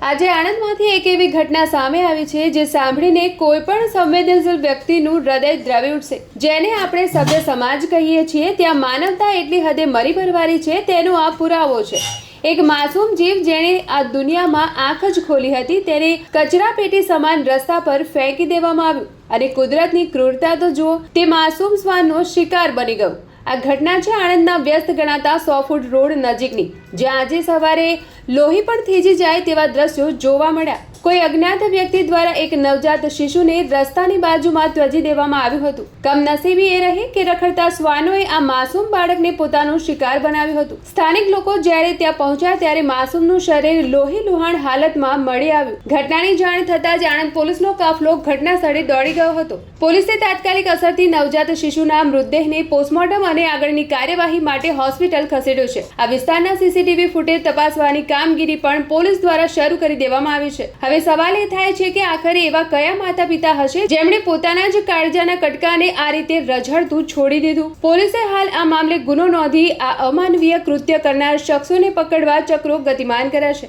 આજે આણંદમાંથી એક એવી ઘટના સામે આવી છે જે સાંભળીને કોઈ પણ સંવેદનશીલ વ્યક્તિનું હૃદય દ્રવી ઉઠશે। જેને આપણે સભ્ય સમાજ કહીએ છીએ ત્યાં માનવતા એટલી હદે મરી ભરવાની છે તેનો આ પુરાવો છે। એક માસૂમ જીવ જેણે આ દુનિયામાં આંખ જ ખોલી હતી તેને કચરાપેટી સમાન રસ્તા પર ફેંકી દેવામાં આવ્યું અને કુદરતની ક્રૂરતા તો જુઓ, તે માસૂમ શ્વાનનો શિકાર બની ગયો। આ ઘટના છે આણંદના વ્યસ્ત ગણાતા 100 ફૂટ રોડ નજીકની, જ્યાં આજે સવારે લોહી પણ થીજી જાય તેવા દ્રશ્યો જોવા મળ્યા। કોઈ અજ્ઞાત વ્યક્તિ દ્વારા એક નવજાત શિશુને રસ્તાની બાજુમાં ત્યજી દેવામાં આવ્યું હતું। કમનસીબી એ રહી કે રખડતા શ્વાનોએ આ માસૂમ બાળકને પોતાનું શિકાર બનાવ્યું હતું। સ્થાનિક લોકો જ્યારે ત્યાં પહોંચ્યા ત્યારે માસૂમનું શરીર લોહી લુહાણ હાલતમાં મળી આવ્યું। ઘટનાની જાણ થતાં જ આણંદ પોલીસનો કાફલો ઘટના સ્થળે દોડી ગયો હતો। પોલીસે તાત્કાલિક અસરથી નવજાત શિશુના મૃતદેહને પોસ્ટમોર્ટમ અને આગળની કાર્યવાહી માટે હોસ્પિટલ ખસેડ્યો છે। આ વિસ્તારના સીસીટીવી ફૂટેજ તપાસવાની કામગીરી પણ પોલીસ દ્વારા શરૂ કરી દેવામાં આવી છે। હવે સવાલ એ થાય છે કે આખરે એવા કયા માતા પિતા હશે જેમણે પોતાના જ કાળજાના કટકાને આ રીતે રઝળતું છોડી દીધું। પોલીસે હાલ આ મામલે ગુનો નોંધી આ અમાનવીય કૃત્ય કરનાર શખ્સોને પકડવા ચક્રો ગતિમાન કર્યા છે।